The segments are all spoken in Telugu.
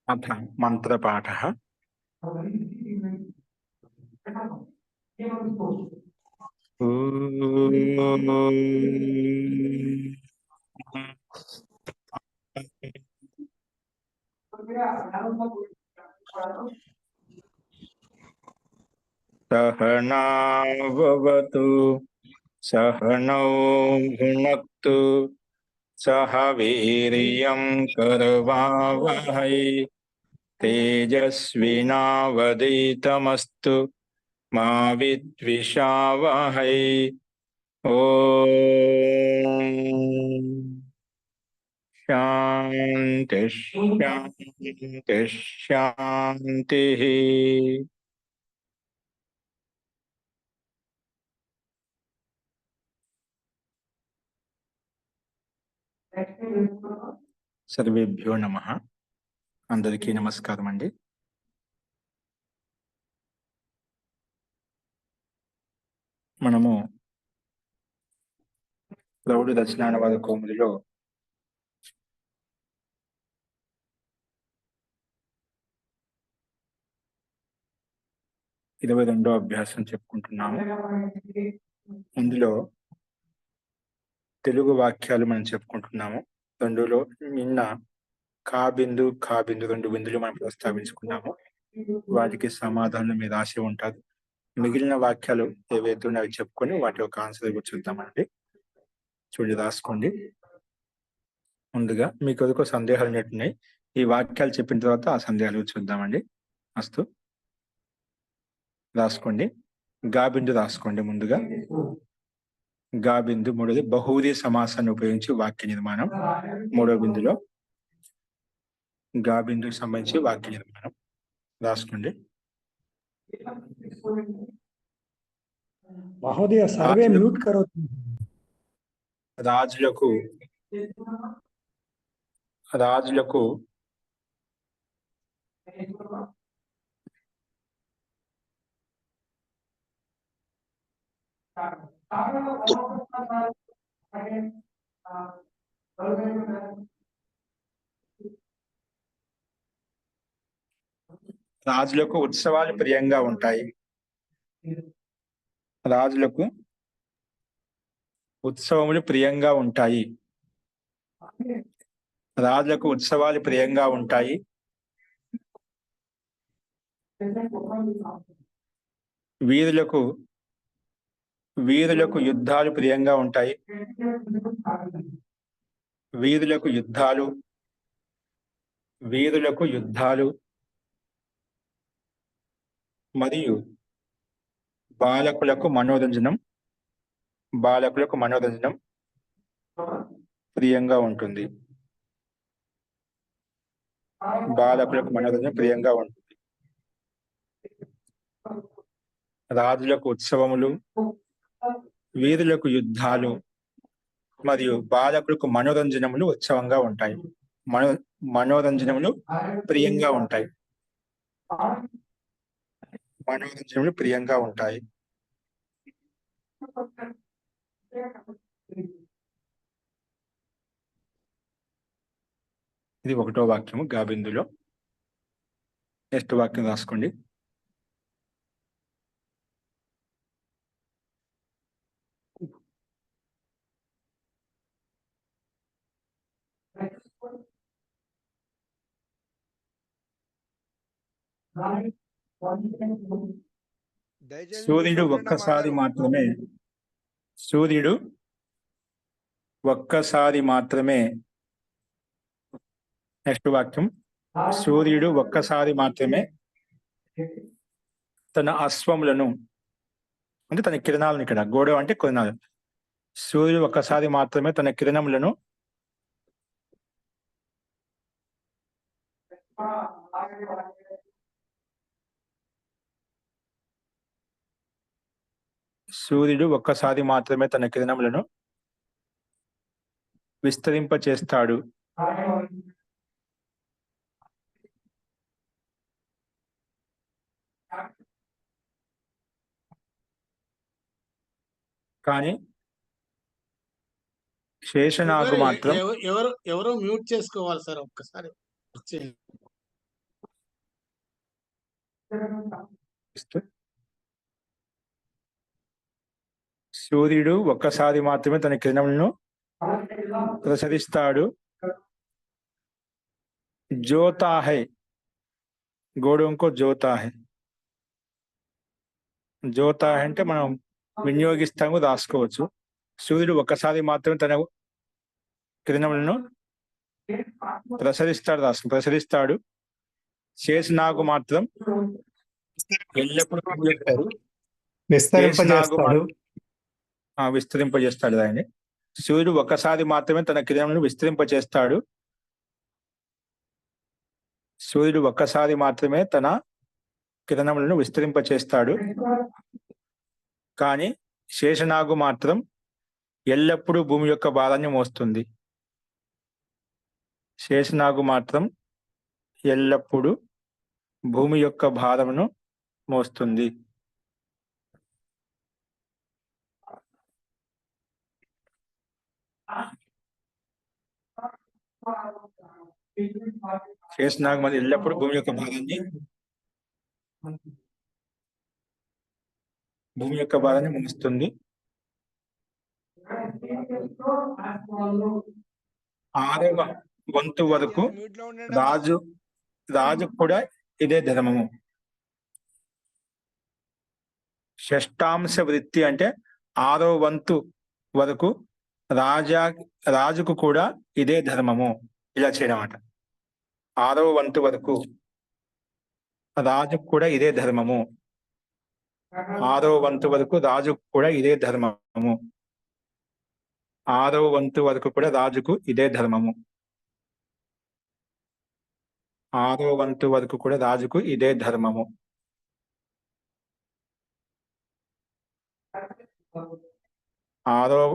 अथ मन्त्रपाठः। सहनाववतु सहनौ भुनक्तु सह वीर्यं करवावहै तेजस्विनावधीतमस्तु मा विद्विषावहै। ओम शांति शांति शांति। सर्वेभ्यो नमः। अंदरिकी नमस्कारम अंडी। మనము ప్రౌఢ దక్షిణానవాద కోముదిలో 22వ అభ్యాసం చెప్పుకుంటున్నాము. ఇందులో తెలుగు వాక్యాలు మనం చెప్పుకుంటున్నాము. రెండులో నిన్న కా బిందు రెండు బిందులు మనం ప్రస్తావించుకున్నాము. వాటికి సమాధానం మీద రాసి ఉంటుంది. మిగిలిన వాక్యాలు ఏవైతే ఉన్నాయో చెప్పుకొని వాటి యొక్క ఆన్సర్ చూద్దామండి. చూడండి, రాసుకోండి. ముందుగా మీకు ఒక సందేహాలు ఉన్నట్టున్నాయి. ఈ వాక్యాలు చెప్పిన తర్వాత ఆ సందేహాలు చూద్దామండి. అస్తు రాసుకోండి. గా బిందు రాసుకోండి. ముందుగా గా బిందు. మూడోది బహువ్రీహి సమాసాన్ని ఉపయోగించి వాక్య నిర్మాణం. మూడో బిందులో గా బిందుకు సంబంధించి వాక్య నిర్మాణం రాసుకోండి. మహోదయ సర్వే మ్యూట్ కరోతు. రాజులకు రాజులకు ఉత్సవాలు ప్రియంగా ఉంటాయి. రాజులకు ఉత్సవములు ప్రియంగా ఉంటాయి. రాజులకు ఉత్సవాలు ప్రియంగా ఉంటాయి. వీరులకు యుద్ధాలు ప్రియంగా ఉంటాయి. వీరులకు యుద్ధాలు మరియు బాలకులకు మనోరంజనం ప్రియంగా ఉంటుంది. బాలకులకు మనోరంజనం ప్రియంగా ఉంటుంది. రాజులకు ఉత్సవములు, వీరులకు యుద్ధాలు మరియు బాలకులకు మనోరంజనములు ఉత్సవంగా ఉంటాయి. మనోరంజనములు ప్రియంగా ఉంటాయి. మనోరంజనములు ప్రియంగా ఉంటాయి. ఇది ఒకటో వాక్యము గా బిందులో. నెక్స్ట్ వాక్యం రాసుకోండి. సూర్యుడు ఒక్కసారి మాత్రమే. నెక్స్ట్ వాక్యం. సూర్యుడు ఒక్కసారి మాత్రమే తన అశ్వములను, అంటే తన కిరణాలను, ఇక్కడ గోడ అంటే కిరణాలు. సూర్యుడు ఒక్కసారి మాత్రమే తన కిరణములను విస్తరింపచేస్తాడు. కానీ శేషనాగు మాత్రం ఎవరో మ్యూట్ చేసుకోవాలి సార్ ఒక్కసారి. సూర్యుడు ఒక్కసారి మాత్రమే తన కిరణములను ప్రసరిస్తాడు. జ్యోతా హై, గోడొంకో జ్యోతా హై. జ్యోతా హై అంటే మనం వినియోగిస్తాము, రాసుకోవచ్చు. సూర్యుడు ఒక్కసారి మాత్రమే తన కిరణములను ప్రసరిస్తాడు. శేషనాగు మాత్రం ఎల్లప్పుడూ విస్తరింపజేస్తాడు దాన్ని. సూర్యుడు ఒక్కసారి మాత్రమే తన కిరణములను విస్తరింపజేస్తాడు. సూర్యుడు ఒక్కసారి మాత్రమే తన కిరణములను విస్తరింపచేస్తాడు. కానీ శేషనాగు మాత్రం ఎల్లప్పుడూ భూమి యొక్క భారాన్ని మోస్తుంది. శేషనాగు మాత్రం ఎల్లప్పుడూ భూమి యొక్క భారమును మోస్తుంది. శేషనాగు మాత్రం ఎల్లప్పుడూ భూమి యొక్క భారాన్ని మోస్తుంది. ఆరవ వంతు వరకు రాజు కూడా ఇదే ధర్మము. షష్టాంశ వృత్తి అంటే ఆరో వంతు వరకు రాజుకు కూడా ఇదే ధర్మము. ఇలా చేయడం అట. ఆరవ వంతు వరకు రాజుకు కూడా ఇదే ధర్మము. ఆరవ వంతు వరకు రాజుకు కూడా ఇదే ధర్మము. ఆరవ వంతు వరకు కూడా రాజుకు ఇదే ధర్మము. ఆరవ వంతు వరకు కూడా రాజుకు ఇదే ధర్మము. ఆరవ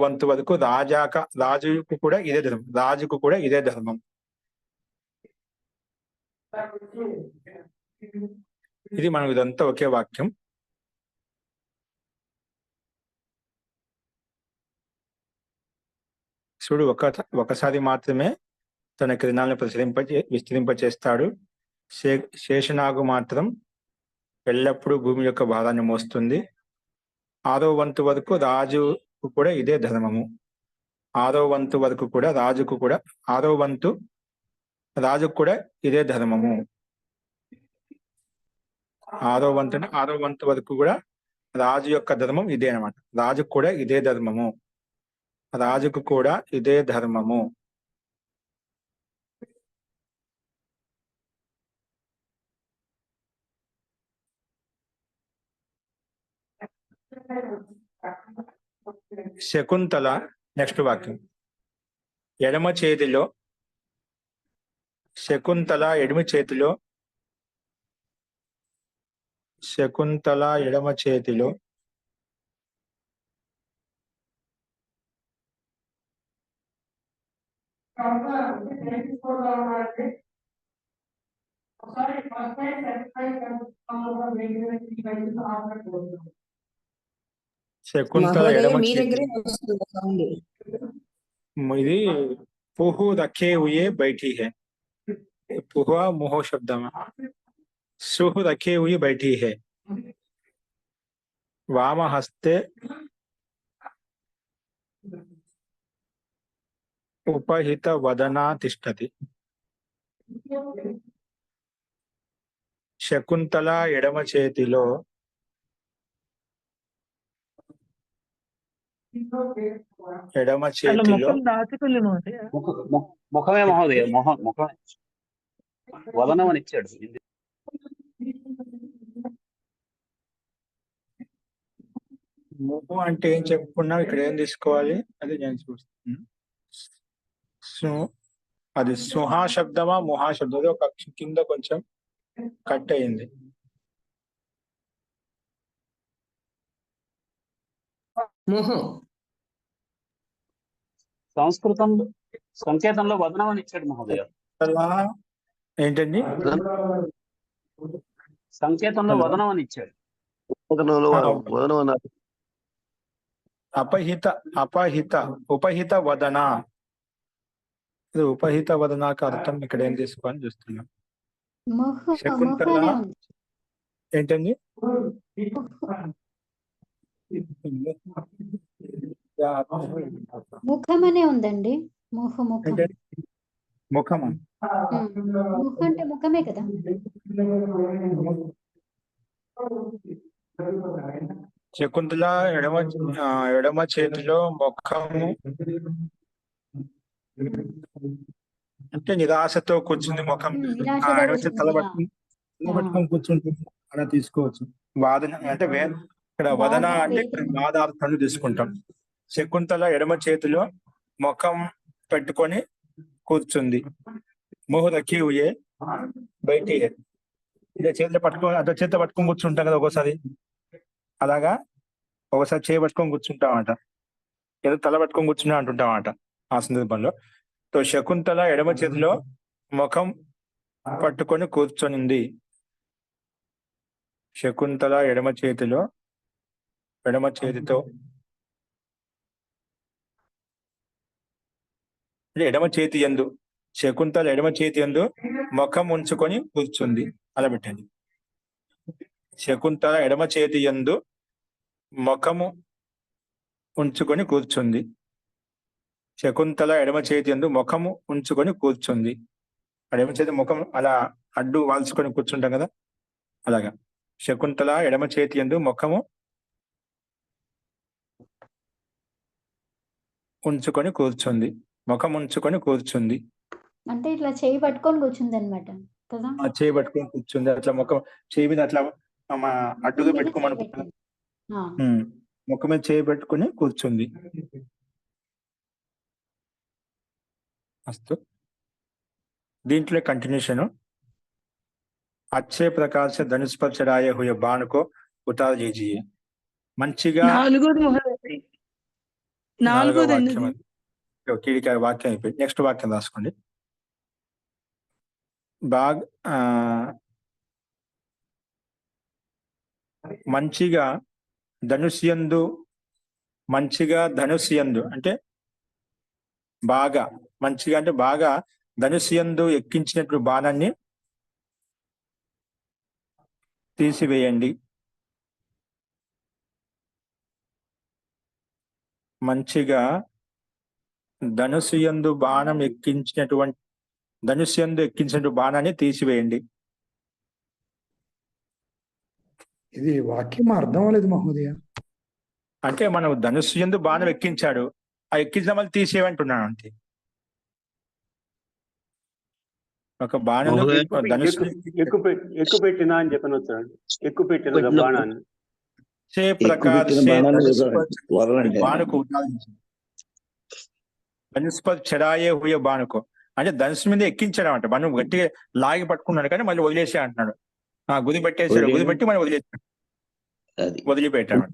వంతు వరకు రాజుకు కూడా ఇదే ధర్మం. రాజుకు కూడా ఇదే ధర్మం. ఇది మనం ఇదంతా ఒకే వాక్యం. సూర్యుడు ఒకసారి మాత్రమే తన కిరణాలను విస్తరింపచేస్తాడు. శేషనాగు మాత్రం ఎల్లప్పుడూ భూమి యొక్క భారాన్ని మోస్తుంది. ఆరో వంతు వరకు రాజుకు కూడా ఇదే ధర్మము. ఆరో వంతు వరకు కూడా రాజుకు కూడా ఇదే ధర్మము. ఆరో వంతు వరకు కూడా రాజు యొక్క ధర్మం ఇదే అన్నమాట. రాజుకు కూడా ఇదే ధర్మము. రాజుకు కూడా ఇదే ధర్మము. శకుంతల నెక్స్ట్ వాక్యం. ఎడమ చేతిలో శకుంతల ఎడమ చేతిలో శకుంతల ఎడమ చేతి ఇది పుహు రఖే హుయే బైఠీ హై. పుహ ముహో శబ్దం. సుహు రఖే హుయే బైఠీ హై. వామ హస్తే ఉపహిత వదనా తిష్టతి. శకుంతల ఎడమ చేతిలో ముఖమే మహోదయ ముఖమే వదనం అని ఇచ్చాడు. ముఖం అంటే ఏం చెప్పుకున్నాం, ఇక్కడ ఏం తీసుకోవాలి అది నేను చూస్తున్నాను. అది సుహా శబ్దమా ముహా శబ్దం, ఒక కింద కొంచెం కట్ అయింది. సంస్కృతంలో సంకేతంలో వదనం అని ఇచ్చాడు మహోదయ. ఏంటండి? సంకేతంలో హలో. వదనం అని ఇచ్చాడు. వదనంలో ఆ, వదనం అన్నారు. ఉపహిత వదన. ఇది ఉపహిత వదనాకు అర్థం ఇక్కడ ఏం తీసుకోవాలని చూస్తున్నాం. శకుంతల ముఖనే ఉంది. ఏంటండి? ముఖమనే ఉందండి. ముఖం. ఏంటండి? ముఖమా? ముఖం అంటే ముఖమే కదా. శకుంతల ఎడమ చేతిలో ముఖము అంటే నిరాశతో కూర్చుంది ముఖం. నిరాశతో ఎడమ చేతి తల కూర్చుంది. పట్టుకుని కూర్చుంటుంది, అలా తీసుకోవచ్చు. వాదన అంటే ఇక్కడ వదన అంటే ఇక్కడ వాదార్థాలు తీసుకుంటాం. శకుంతల ఎడమ చేతిలో ముఖం పెట్టుకొని కూర్చుంది. ముహు రఖీ హుయే బయటి ఇదే చేతిలో పట్టుకొని అట్లా చేతిలో పట్టుకొని కూర్చుంటాం కదా ఒక్కోసారి. అలాగా ఒకసారి చేయి పట్టుకొని కూర్చుంటామట, ఏదో తల పట్టుకొని కూర్చున్నా అంటుంటామట ఆ సందర్భంలో. తో శకుంతల ఎడమ చేతిలో ముఖం పట్టుకొని కూర్చొనింది. శకుంతల ఎడమ చేతితో ఎడమ చేతి యందు శకుంతల ఎడమ చేతి యందు ముఖం ఉంచుకొని కూర్చుంది. అలా పెట్టండి. శకుంతల ఎడమ చేతి యందు ముఖము ఉంచుకొని కూర్చుంది. శకుంతల ఎడమ చేతి యందు ముఖము ఉంచుకొని కూర్చుంది. ఎడమ చేతి ముఖం అలా అడ్డు వాల్చుకొని కూర్చుంటాం కదా, అలాగా. శకుంతల ఎడమ చేతి యందు ముఖము ఉంచుకొని కూర్చుంది. ముఖం ఉంచుకొని కూర్చుంది అంటే ఇట్లా చేయి పట్టుకొని కూర్చుంది అనమాట కదా. ఆ చేయి పట్టుకొని కూర్చుంది. అట్లా ముఖం చేయి మీద అట్లా అడ్డుగా మీద పెట్టుకోమని చేయి పెట్టింది. ముఖం మీద చేయి పెట్టుకుని కూర్చుంది. అస్తు. దీంట్లో కంటిన్యూషన్. अच्छे प्रकार से धनुष पर चढ़ाए हुए बाण को उतार लीजिए. మంచిగా నాలుగో వాక్యం అది. కీడిక వాక్యం అయిపోయింది. నెక్స్ట్ వాక్యం రాసుకోండి. మంచిగా ధనుష్యందు అంటే బాగా, మంచిగా అంటే బాగా ధనుష్యందు ఎక్కించినట్లు బాణాన్ని తీసివేయండి. మంచిగా ధనుష్యందు ఎక్కించినటువంటి బాణాన్ని తీసివేయండి. ఇది వాక్యం అర్థం అవ్వలేదు మహోదయ. అంటే మనం ధనుష్యందు బాణం ఎక్కించాడు, ఆ ఎక్కించిన మళ్ళీ తీసేయమంటున్నాను అంతే. ఒక బాణంలో ధనుసు ఎక్కువ పెట్టినా అని చెప్పని వచ్చాడు. ఎక్కువ పెట్టిన బాణాన్ని ధనుష్ పర్ చడాయే హుయే బాణుకు అంటే ధనుసు మీద ఎక్కించడం అంట. మనం గట్టిగా లాగి పట్టుకున్నాడు కానీ మళ్ళీ వదిలేసే అంటున్నాడు. గుది పెట్టేసాడు, గుది పెట్టి మళ్ళీ వదిలిపెట్టాడు.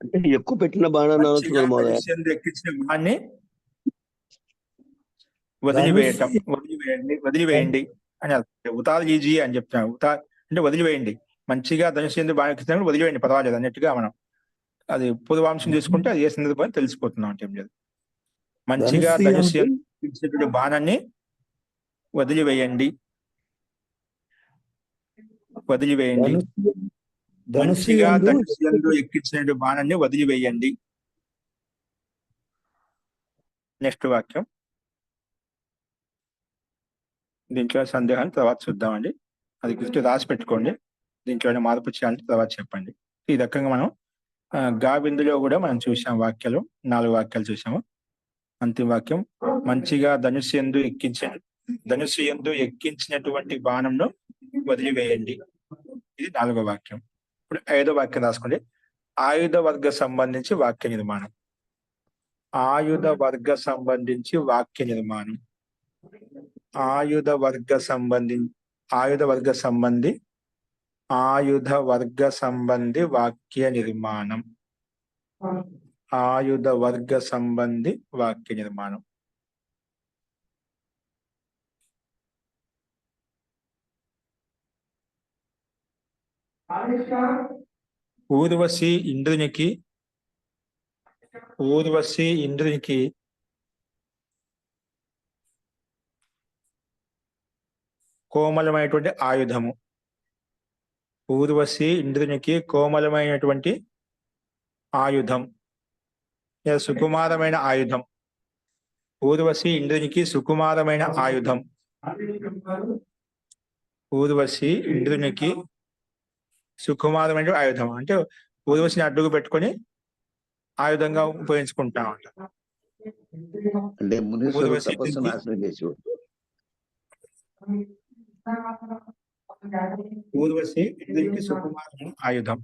అంటే ఎక్కువ పెట్టిన బాణాన్ని ఎక్కించిన బాణాన్ని వదిలివేయండి అని ఉతారు ఈజీ అని చెప్తున్నాడు. అంటే వదిలివేయండి. మంచిగా ధనుసు బాగా ఎక్కించినప్పుడు వదిలివేయండి, పర్వాలేదు అన్నట్టుగా మనం అది పూర్వాంశం తీసుకుంటే అది ఏ సందర్భం తెలిసిపోతున్నాం అంటే ఏం లేదు. మంచిగా ధనుసు ఎక్కించినటువంటి బాణాన్ని వదిలివేయండి. మంచిగా ధనుసు ఎక్కించినటువంటి బాణాన్ని వదిలివేయండి. నెక్స్ట్ వాక్యం. దీంట్లో సందేహాన్ని తర్వాత చూద్దామండి. అది గురించి రాసి పెట్టుకోండి. దీంట్లో మార్పు చేయాలంటే తర్వాత చెప్పండి. ఈ రకంగా మనం గా బిందులో కూడా మనం చూసాం వాక్యాలు, 4 వాక్యాలు చూసాము. అంతిమ వాక్యం మంచిగా ధనుసు యందు ఎక్కించినటువంటి బాణంను వదిలివేయండి. ఇది 4వ వాక్యం. ఇప్పుడు 5వ వాక్యం రాసుకోండి. ఆయుధ వర్గ సంబంధించి వాక్య నిర్మాణం. ఆయుధ వర్గ సంబంధి వాక్య నిర్మాణం. ఊర్వశి ఇంద్రునికి కోమలమైనటువంటి ఆయుధము. ఊర్వశి ఇంద్రునికి కోమలమైనటువంటి ఆయుధం లేదా సుకుమారమైన ఆయుధం. ఊర్వశి ఇంద్రునికి సుకుమారమైన ఆయుధం. ఊర్వశి ఇంద్రునికి సుకుమారమైన ఆయుధం అంటే ఊర్వశిని అడ్డుకు పెట్టుకొని ఆయుధంగా ఉపయోగించుకుంటా ఉంటాం. అంటే మునీశ్వరుడు ఊర్వశి తపస్సు ఇంద్రునికి నాశనం చేసేవాడు. ఊర్వశి ఇంద్రునికి సుకుమారమైన ఆయుధం.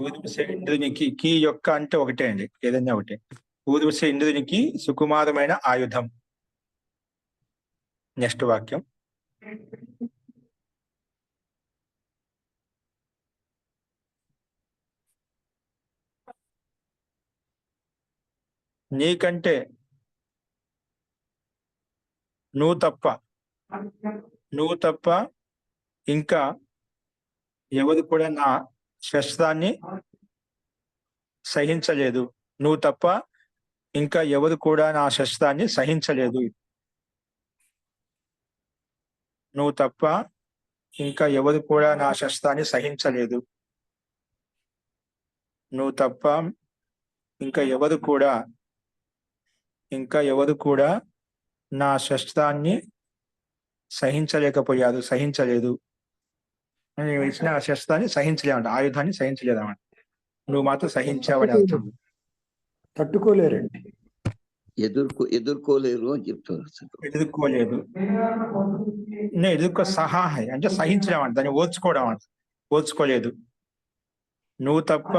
ఊర్వశి ఇంద్రునికి కీ యొక్క అంటే ఒకటే అండి, ఏదైనా ఒకటే. ఊర్వశి ఇంద్రునికి సుకుమారమైన ఆయుధం. నెక్స్ట్ వాక్యం. నీకంటే నువ్వు తప్ప ఇంకా ఎవరు కూడా నా శస్త్రాన్ని సహించలేదు. నువ్వు తప్ప ఇంకా ఎవరు కూడా నా శస్త్రాన్ని సహించలేదు. నువ్వు తప్ప ఇంకా ఎవరు కూడా నా శస్త్రాన్ని సహించలేదు. నువ్వు తప్ప ఇంకా ఎవరు కూడా నా శస్త్రాన్ని సహించలేదు. నేను ఇచ్చిన ఆ శస్త్రాన్ని సహించలేమంట, ఆయుధాన్ని సహించలేదన్నమాట. నువ్వు మాత్రం సహించావని అర్థం. తట్టుకోలేరండి. ఎదుర్కోలేరు అని చెప్తున్నారు. ఎదుర్కోలేదు. సహాయ అంటే సహించడం అంట, దాన్ని ఓర్చుకోవడం అంట. ఓర్చుకోలేదు. నువ్వు తప్ప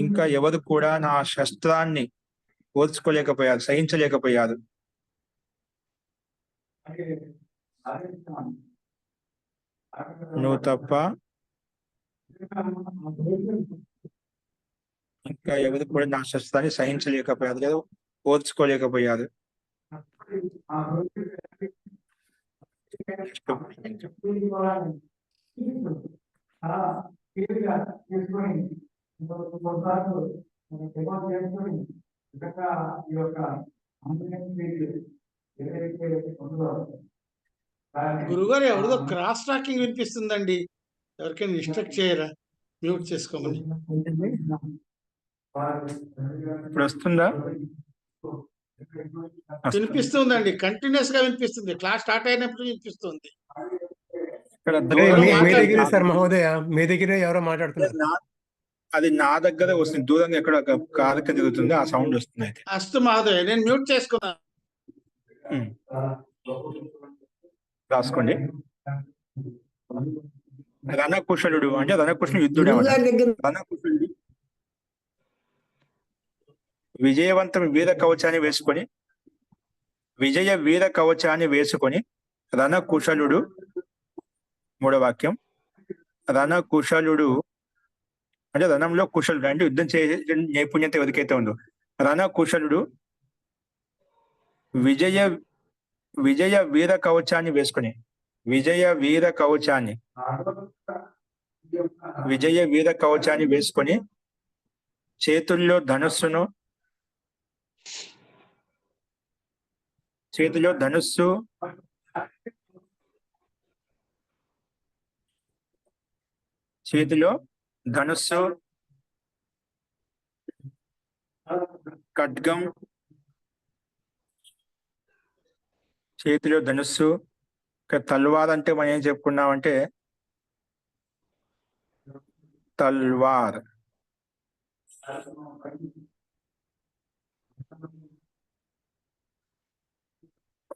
ఇంకా ఎవరు కూడా నా శస్త్రాన్ని ఓర్చుకోలేకపోయారు, సహించలేకపోయారు. నువ్వు తప్ప ఇంకా ఎవరు కూడా నా శస్త్రాన్ని సహించలేకపోయారు లేదా ఓర్చుకోలేకపోయారు. గురుగారు ఎవరిదో క్రాస్ టాకింగ్ వినిపిస్తుందండి. ఎవరికైనా ఇన్స్ట్రక్ట్ చేయరా మ్యూట్ చేసుకోమని. ఇప్పుడు వస్తుందా? వినిపిస్తుందండి, కంటిన్యూస్ గా వినిపిస్తుంది. క్లాస్ స్టార్ట్ అయినప్పుడు వినిపిస్తుంది. ఇక్కడ మీ దగ్గరే సార్ మహోదయ, మీ దగ్గరే ఎవరో మాట్లాడుతున్నారు. అది నా దగ్గర వస్తుంది, దూరంగా ఎక్కడ కాలకి దిగుతుంది, ఆ సౌండ్ వస్తుంది. అయితే అస్తు మహోదయ, నేను మ్యూట్ చేసుకున్నాను. రాసుకోండి. రణకుశలుడు అంటే రణకుశలుడు యుద్ధుడు. రణకుశలుడు విజయవంతం వీర కవచాన్ని వేసుకొని రణకుశలుడు. మూడో వాక్యం. రణకుశలుడు అంటే రణంలో కుశలుడు అంటే యుద్ధం చేసే నైపుణ్యత ఎవరికైతే ఉందో రణకుశలుడు విజయ వీర కవచాన్ని వేసుకొని చేతుల్లో ధనుస్సు ఖడ్గం, చేతిలో ధనుస్సు. తల్వార్ అంటే మనం ఏం చెప్పుకున్నామంటే తల్వార్.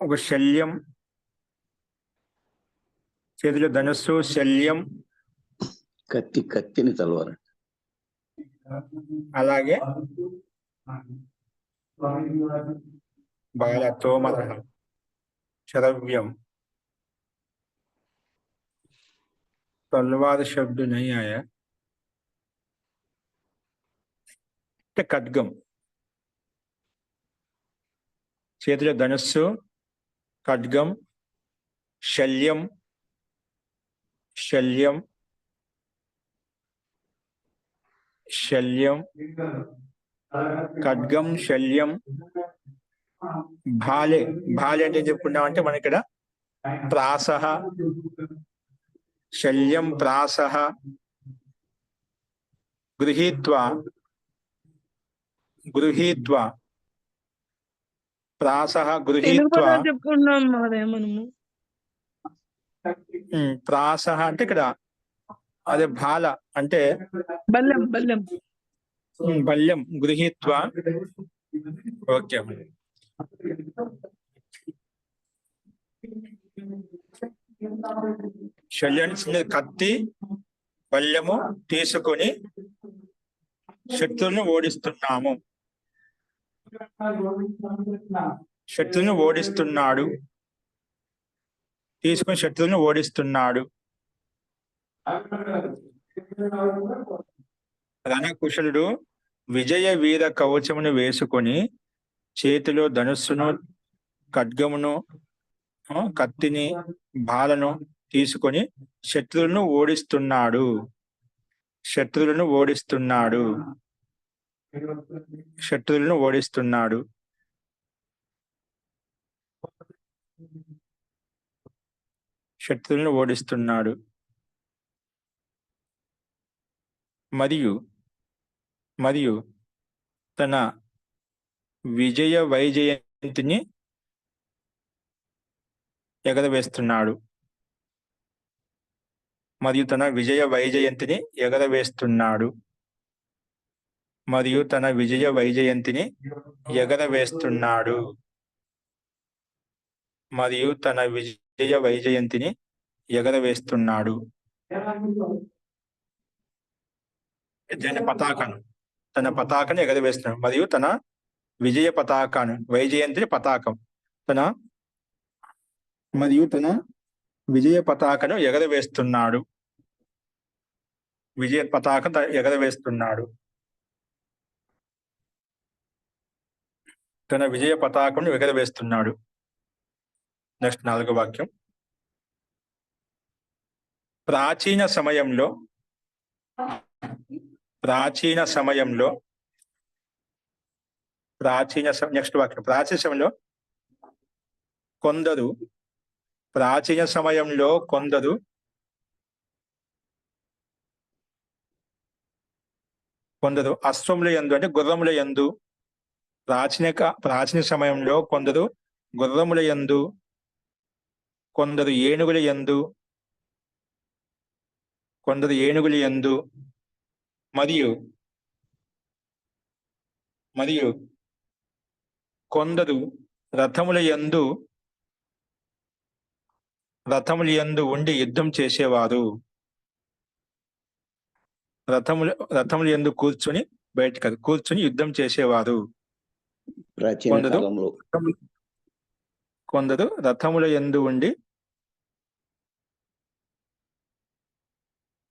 ఒక శల్యం, చేతిలో ధనుస్సు, శల్యం, కత్తిని తలవారు. అలాగే బాల తోమరం, शरव्यम। तलवार शब्द नहीं आया, खड्गम చేతిలో ధనుస్సు, ఖడ్గం, శల్యం, శల్యం, శల్యం, ఖడ్గం, శల్యం, భాలే. భాలే అంటే ఏం చెప్పుకున్నామంటే మన ఇక్కడ ప్రాసః, శల్యం ప్రాసః గృహీత్వా గృహీత్వా ప్రాసః తెలుగు గృహీత్వా పదాలు చెప్పుకున్నాం మహోదయ మనము. ప్రాసః అంటే ఇక్కడ అదే భాల అంటే బల్లెం బల్లెం. బల్యం గృహీత్వా. ఓకే. శల్యాన్ని కత్తి, బల్యము తీసుకొని శత్రువులను ఓడిస్తున్నాము. శత్రువులను ఓడిస్తున్నాడు. తీసుకొని శత్రువులను ఓడిస్తున్నాడు. రణకుశలుడు విజయ వీర కవచమును వేసుకొని చేతిలో ధనుస్సును, ఖడ్గమును, కత్తిని, బాలను తీసుకొని శత్రువులను ఓడిస్తున్నాడు. శత్రువులను ఓడిస్తున్నాడు. శత్రువులను ఓడిస్తున్నాడు. శత్రువులను ఓడిస్తున్నాడు. మరియు తన విజయ వైజయంతిని ఎగరవేస్తున్నాడు. మరియు తన విజయ వైజయంతిని ఎగరవేస్తున్నాడు. మరియు తన విజయ వైజయంతిని ఎగరవేస్తున్నాడు. మరియు తన విజయ వైజయంతిని ఎగరవేస్తున్నాడు. తన పతాకాన్ని ఎగరవేస్తున్నాడు. మరియు తన విజయ పతాకాన్ని, వైజయంతిని పతాకం, మరియు తన విజయ పతాకను ఎగరవేస్తున్నాడు. విజయ పతాకం ఎగరవేస్తున్నాడు. తన విజయ పతాకను ఎగరవేస్తున్నాడు. నెక్స్ట్ 4వ వాక్యం. ప్రాచీన సమయంలో నెక్స్ట్ వాక్యం. ప్రాచీన సమయంలో కొందరు అశ్వముల యందు అంటే గుర్రముల యందు, ప్రాచీన సమయంలో కొందరు గుర్రముల యందు, కొందరు ఏనుగుల యందు, మరియు కొందరు రథముల యందు ఉండి యుద్ధం చేసేవారు. రథముల యందు కూర్చొని యుద్ధం చేసేవారు. ప్రాచీన కాలంలో కొందరు రథముల యందు ఉండి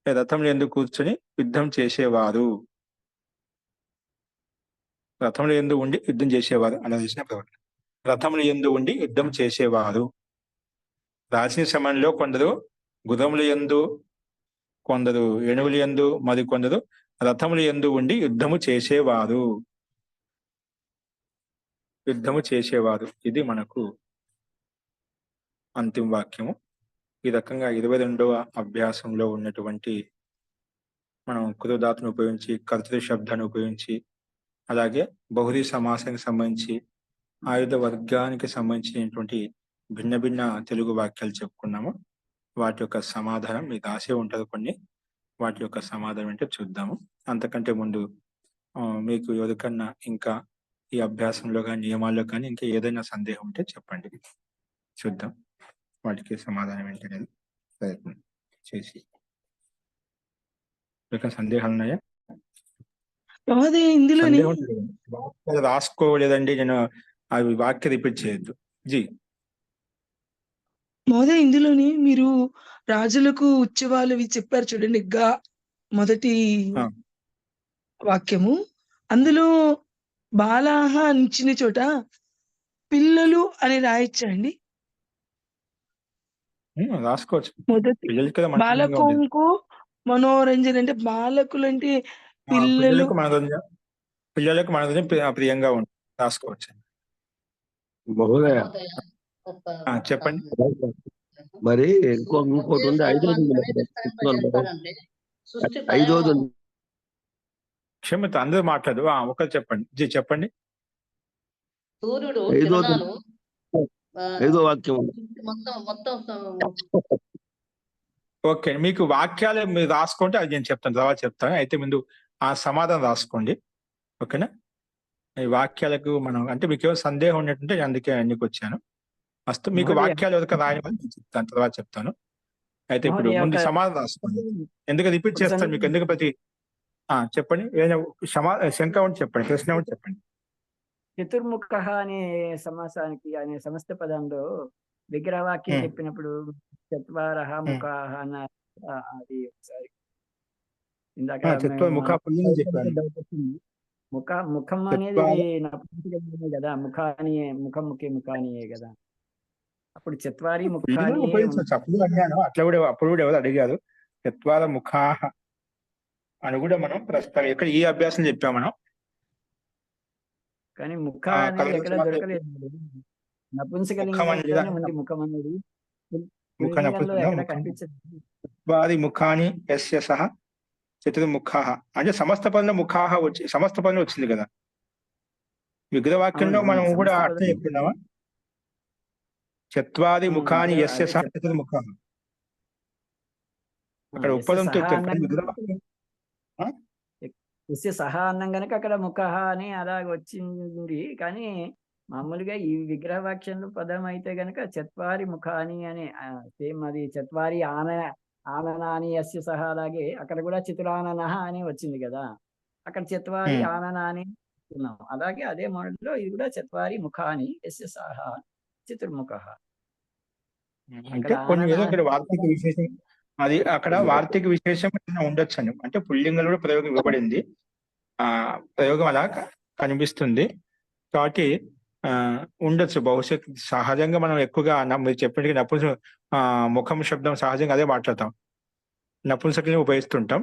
రథముల యందు కూర్చొని యుద్ధం చేసేవారు. రథముల యందు ఉండి యుద్ధం చేసేవారు అలా చేసిన ప్రవర్తన. రథముల యందు ఉండి యుద్ధం చేసేవారు. ప్రాచీన సమయంలో కొందరు గుర్రముల యందు, కొందరు ఏనుగుల యందు, మరి కొందరు రథముల యందు ఉండి యుద్ధము చేసేవారు. ఇది మనకు అంతిమ వాక్యము. ఈ రకంగా 22వ అభ్యాసంలో ఉన్నటువంటి మనం కృతధాతును ఉపయోగించి, కర్తృ శబ్దాన్ని ఉపయోగించి, అలాగే బహుళీ సమాసానికి సంబంధించి, ఆయుధ వర్గానికి సంబంధించినటువంటి భిన్న భిన్న తెలుగు వాక్యాలు చెప్పుకున్నాము. వాటి యొక్క సమాధానం మీకు రాసే ఉంటుంది కొన్ని. వాటి యొక్క సమాధానం అంటే చూద్దాము. అంతకంటే ముందు మీకు ఎవరికన్నా ఇంకా ఈ అభ్యాసంలో కానీ నియమాల్లో కానీ ఇంకా ఏదైనా సందేహం ఉంటే చెప్పండి, చూద్దాం వాటికి సమాధానం ఏంటనేది ప్రయత్నం చేసి. సందేహాలు ఉన్నాయా? రాసుకోలేదండి నేను, అవి వాక్య రిపీట్ చేయొద్దు. జీ మహోదయ, ఇందులోని మీరు రాజులకు ఉత్సవాలు ఇవి చెప్పారు చూడండి, మొదటి వాక్యము. అందులో బాలాహ నిచ్చిన చోట పిల్లలు అని రాయొచ్చా అండి? రాసుకోవచ్చు. మొదటి పిల్లలకి కదా మన పిల్లలుగా ఉండేది. బాలకంకు మనోరంజన్ అంటే బాలకులు అంటే పిల్లలు. పిల్లలకు మనోరంజన ప్రియంగా ఉంటుంది, రాసుకోవచ్చు. మహోదయ చెప్పండి. మరి ఇంకోటి ఉంది, ఐదోది ఉంది మరి పుస్తకంలో. ఐదోది ఉంది. క్షమిత అందరూ మాట్లాడు. ఒకరు చెప్పండి. చెప్పండి. సూర్యుడు ఐదోది కిరణాలు ఐదో వాక్యం ఉంది. ఓకే, మీకు వాక్యాలు మీరు రాసుకుంటే అది నేను చెప్తాను, తర్వాత చెప్తాను. అయితే ముందు ఆ సమాధానం రాసుకోండి. ఓకేనా? ఈ వాక్యాలకు మనం అంటే మీకు ఏమైనా సందేహం ఉన్నట్టుంటే అందుకే అన్నికి వచ్చాను. ఫస్ట్ మీకు మహోదయ. వాక్యాలు ఎవరికి రాయమని నేను చెప్తాను, తర్వాత చెప్తాను. అయితే ఇప్పుడు మహోదయ, ముందు ఒక- సమాధానం రాసుకోండి. ఎందుకు రిపీట్ ఒక చేస్తాను మీకు, సందేహం. ఎందుకు ప్రతి చెప్పండి. ఏదైనా శంక ఉంటే చెప్పండి, ప్రశ్న ఉంటే చెప్పండి. చతుర్ముఖ అనే సమాసానికి అనే సమస్త పదంలో విగ్రహవాక్యం చెప్పినప్పుడు చత్వారః ముఖాః అన్న అది ఒకసారి ఇందాక ముఖ పుల్లింగం చెప్పాను. డౌట్ వచ్చింది. ముఖం అనేది నపుంసకలింగమే కదా, ముఖానియే కదా. అప్పుడు చత్వారి పుల్లింగం ముఖానియే ఉపయోగించవచ్చు. అప్పుడు అడిగాను, అప్పుడు కూడా ఎవరు అడిగారు. చత్వార ముఖాః అని కూడా మనం ప్రస్తుతం ఇక్కడ ఈ అభ్యాసం చెప్పాం మనం. కానీ ముఖ అనేది ఎక్కడ దొరకలేదు. నపుంసకలింగంలోనే ఉంది ముఖం అనేది. పుల్లింగంలో ఎక్కడ కనిపించదు. చత్వారి ముఖాని యస్య సహ చతుర్ముఖాః అంటే సమస్త పదంలో ముఖాః సమస్త పదంలో వచ్చింది కదా. విగ్రహవాక్యంలో మనం కూడా అర్థం చెప్తున్నామా? చత్వారి ముఖాని యస్య సహ చతుర్ముఖాః. అక్కడ ఉపదంతో ఎస్య సహా అన్నం కనుక అక్కడ ముఖ అని అలాగ వచ్చింది. కానీ మామూలుగా ఈ విగ్రహ వాక్యంలో పదం అయితే గనక చత్వారి ముఖాని అని సేమ్ అది చత్వారి ఆననాని యస్య సహా, అలాగే అక్కడ కూడా చతురాననః అని వచ్చింది కదా. అక్కడ చత్వారి ఆననాని ఉన్నాం. అలాగే అదే మోడల్లో ఇది కూడా చత్వారి ముఖాని యస్య సహా చతుర్ముఖః. అంటే కొన్ని ఏదో ఇక్కడ వార్తీక విశేషం, అది అక్కడ వార్తీక విశేషం ఉండొచ్చు అని. అంటే పుల్లింగంలో కూడా ప్రయోగం ఇవ్వబడింది, ప్రయోగం అలా కనిపిస్తుంది కాబట్టి ఉండొచ్చు. బహుశా సహజంగా మనం ఎక్కువగా మీరు చెప్పినట్టుగా ముఖం శబ్దం సహజంగా అదే మాట్లాడతాం, నపుంసకలింగం ఉపయోగిస్తుంటాం.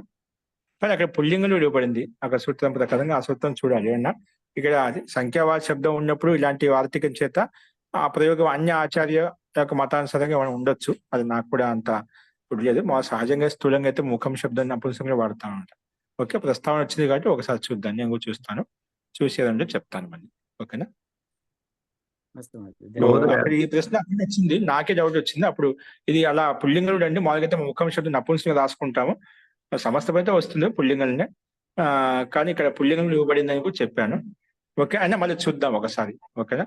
కానీ అక్కడ పుల్లింగంలో ఇవ్వబడింది అక్కడ సూత్రం ప్రకారంగా. ఆ సూత్రం చూడాలి అన్న. ఇక్కడ సంఖ్యావాద శబ్దం ఉన్నప్పుడు ఇలాంటి వార్తీకం చేత ఆ ప్రయోగం అన్య ఆచార్య యొక్క మతానుసారంగా మనం ఉండొచ్చు. అది నాకు కూడా అంత ఇప్పుడు లేదు. మా సహజంగా స్థూలంగా అయితే ముఖం శబ్దాన్ని నపుంసకంగా వాడుతూ ఉంటాం. ఓకే, ప్రస్తావన వచ్చింది కాబట్టి ఒకసారి చూద్దాం. నేను కూడా చూస్తాను, చూసేదంటే చెప్తాను మళ్ళీ. ఓకేనా? అక్కడ ఈ ప్రశ్న అక్కడ వచ్చింది, నాకే డౌట్ వచ్చింది. అప్పుడు ఇది అలా పుల్లింగలుడు అండి, మామూలుగా అయితే ముఖం శబ్దం నపుంసకంగా రాసుకుంటాము, సమస్తం అయితే వస్తుంది పుల్లింగలనే. కానీ ఇక్కడ పుల్లింగం ఇవ్వబడిందని కూడా చెప్పాను. ఓకే, అయినా మళ్ళీ చూద్దాం ఒకసారి. ఓకేనా?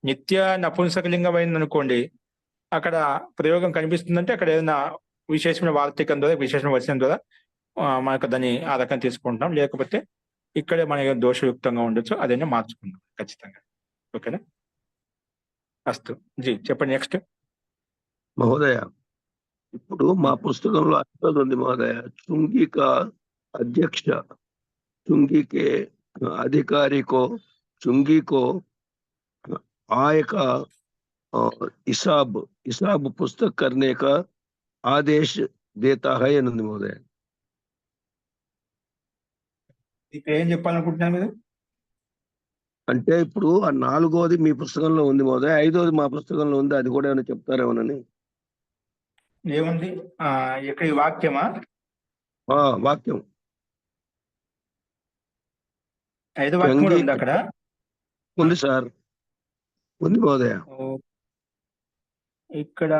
నిత్య నపుంసకలింగం అయింది అనుకోండి, అక్కడ ప్రయోగం కనిపిస్తుందంటే అక్కడ ఏదైనా విశేషమైన వార్తీకం ద్వారా, విశేషమైన వచనం ద్వారా మనకు దాన్ని ఆ రకంగా తీసుకుంటాం. లేకపోతే ఇక్కడే మనకి దోషయుక్తంగా ఉండొచ్చు, అదైనా మార్చుకుందాం ఖచ్చితంగా. ఓకేనా? అస్తు జీ, చెప్పండి నెక్స్ట్. మహోదయ, ఇప్పుడు మా పుస్తకంలో అర్థం ఉంది మహోదయ. చుంగిక అధ్యక్ష, చుంగికే అధికారికో, చుంగికో ఆయక हिसाब पुस्तक करने का आदेश देता है అని ఉంది మహోదయ. ఇక్కడ ఏం చెప్పాలనుకుంటున్నారు మీరు? అంటే ఇప్పుడు ఆ నాలుగోది మీ పుస్తకంలో ఉంది మహోదయ, ఐదోది మా పుస్తకంలో ఉంది, అది కూడా ఏమైనా చెప్తారేమోనని. ఏముంది ఇక్కడ ఈ వాక్యమా? వాక్యం 5వ వాక్యం కూడా ఉంది అక్కడ. ఉంది సార్, ఉంది మహోదయ. ఇక్కడ